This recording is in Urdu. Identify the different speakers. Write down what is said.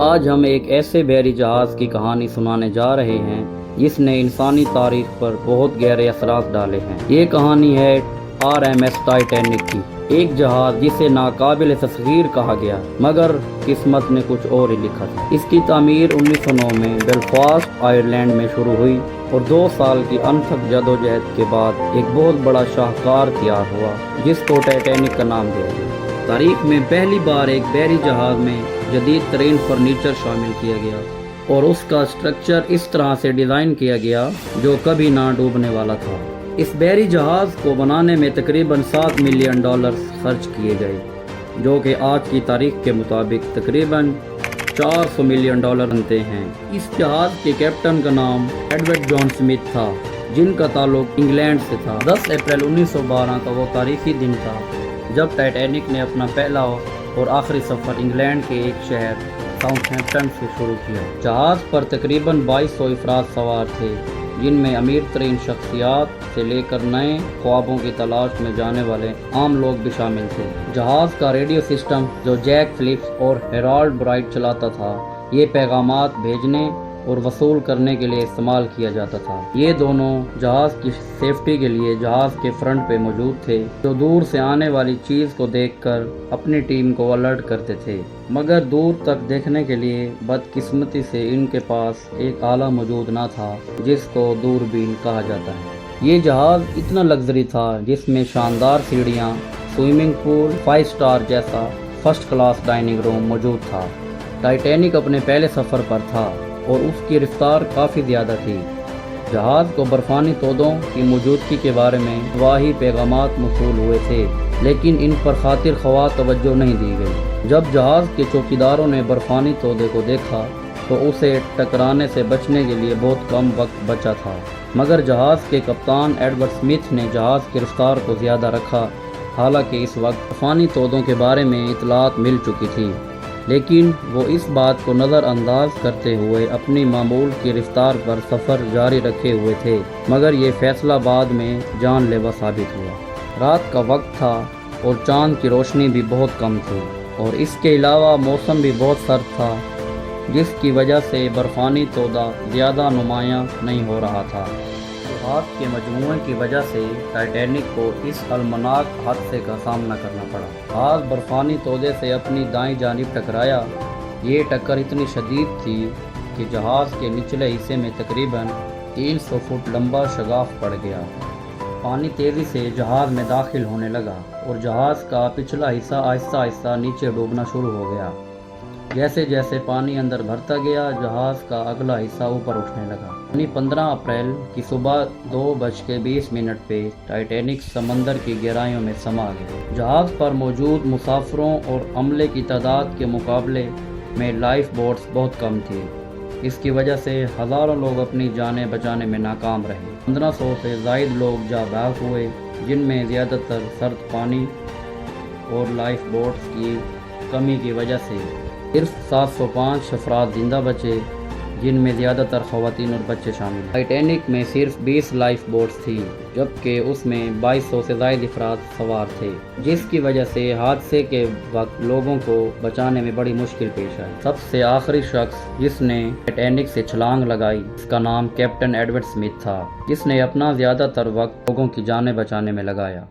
Speaker 1: آج ہم ایک ایسے بحری جہاز کی کہانی سنانے جا رہے ہیں جس نے انسانی تاریخ پر بہت گہرے اثرات ڈالے ہیں۔ یہ کہانی ہے RMS ٹائٹینک کی، ایک جہاز جسے ناقابل تصغیر کہا گیا مگر قسمت نے کچھ اور ہی لکھا تھا۔ اس کی تعمیر 1909 میں بیلفاسٹ آئرلینڈ میں شروع ہوئی اور 2 سال کی انتھک جدوجہد کے بعد ایک بہت بڑا شاہکار تیار ہوا جس کو ٹائٹینک کا نام دیا گیا۔ تاریخ میں پہلی بار ایک بحری جہاز میں جدید ترین فرنیچر شامل کیا گیا اور اس کا اسٹرکچر اس طرح سے ڈیزائن کیا گیا جو کبھی نہ ڈوبنے والا تھا۔ اس بحری جہاز کو بنانے میں تقریباً $7 ملین خرچ کیے گئے، جو کہ آج کی تاریخ کے مطابق تقریباً $400 ملین بنتے ہیں۔ اس جہاز کے کیپٹن کا نام ایڈورڈ جان سمتھ تھا، جن کا تعلق انگلینڈ سے تھا۔ 10 اپریل 1912 کا وہ تاریخی دن تھا جب ٹائٹینک نے اپنا پہلا اور آخری سفر انگلینڈ کے ایک شہر ساؤتھ ہیمپٹن سے شروع کیا۔ جہاز پر تقریباً 2200 افراد سوار تھے، جن میں امیر ترین شخصیات سے لے کر نئے خوابوں کی تلاش میں جانے والے عام لوگ بھی شامل تھے۔ جہاز کا ریڈیو سسٹم جو جیک فلپس اور ہیرالڈ برائٹ چلاتا تھا، یہ پیغامات بھیجنے اور وصول کرنے کے لیے استعمال کیا جاتا تھا۔ یہ دونوں جہاز کی سیفٹی کے لیے جہاز کے فرنٹ پہ موجود تھے، جو دور سے آنے والی چیز کو دیکھ کر اپنی ٹیم کو الرٹ کرتے تھے، مگر دور تک دیکھنے کے لیے بدقسمتی سے ان کے پاس ایک آلہ موجود نہ تھا جس کو دوربین کہا جاتا ہے۔ یہ جہاز اتنا لگژری تھا جس میں شاندار سیڑھیاں، سوئمنگ پول، 5 اسٹار جیسا فرسٹ کلاس ڈائننگ روم موجود تھا۔ ٹائٹینک اپنے پہلے سفر پر تھا اور اس کی رفتار کافی زیادہ تھی۔ جہاز کو برفانی تودوں کی موجودگی کے بارے میں واہی پیغامات موصول ہوئے تھے، لیکن ان پر خاطر خواہ توجہ نہیں دی گئی۔ جب جہاز کے چوکیداروں نے برفانی تودے کو دیکھا تو اسے ٹکرانے سے بچنے کے لیے بہت کم وقت بچا تھا، مگر جہاز کے کپتان ایڈورڈ سمتھ نے جہاز کی رفتار کو زیادہ رکھا۔ حالانکہ اس وقت برفانی تودوں کے بارے میں اطلاعات مل چکی تھی، لیکن وہ اس بات کو نظر انداز کرتے ہوئے اپنی معمول کی رفتار پر سفر جاری رکھے ہوئے تھے، مگر یہ فیصلہ بعد میں جان لیوا ثابت ہوا۔ رات کا وقت تھا اور چاند کی روشنی بھی بہت کم تھی، اور اس کے علاوہ موسم بھی بہت سرد تھا، جس کی وجہ سے برفانی تودا زیادہ نمایاں نہیں ہو رہا تھا۔ جہاز کے مجموعے کی وجہ سے ٹائٹینک کو اس المناک حادثے کا سامنا کرنا پڑا۔ جہاز برفانی تودے سے اپنی دائیں جانب ٹکرایا۔ یہ ٹکر اتنی شدید تھی کہ جہاز کے نچلے حصے میں تقریباً 300 فٹ لمبا شگاف پڑ گیا۔ پانی تیزی سے جہاز میں داخل ہونے لگا اور جہاز کا پچھلا حصہ آہستہ آہستہ نیچے ڈوبنا شروع ہو گیا۔ جیسے جیسے پانی اندر بھرتا گیا، جہاز کا اگلا حصہ اوپر اٹھنے لگا۔ 15 اپریل کی صبح 2:20 پہ ٹائٹینک سمندر کی گہرائیوں میں سما گیا۔ جہاز پر موجود مسافروں اور عملے کی تعداد کے مقابلے میں لائف بوٹس بہت کم تھی۔ اس کی وجہ سے ہزاروں لوگ اپنی جانیں بچانے میں ناکام رہے۔ 1500 سے زائد لوگ جاں بحق ہوئے، جن میں زیادہ تر سرد پانی اور لائف بوٹس کی کمی کی وجہ سے صرف 705 افراد زندہ بچے، جن میں زیادہ تر خواتین اور بچے شامل ہیں۔ ٹائٹینک میں صرف 20 لائف بوٹس تھی، جبکہ اس میں 2200 سے زائد افراد سوار تھے، جس کی وجہ سے حادثے کے وقت لوگوں کو بچانے میں بڑی مشکل پیش آئی۔ سب سے آخری شخص جس نے ٹائٹینک سے چھلانگ لگائی، اس کا نام کیپٹن ایڈورڈ سمتھ تھا، جس نے اپنا زیادہ تر وقت لوگوں کی جانیں بچانے میں لگایا۔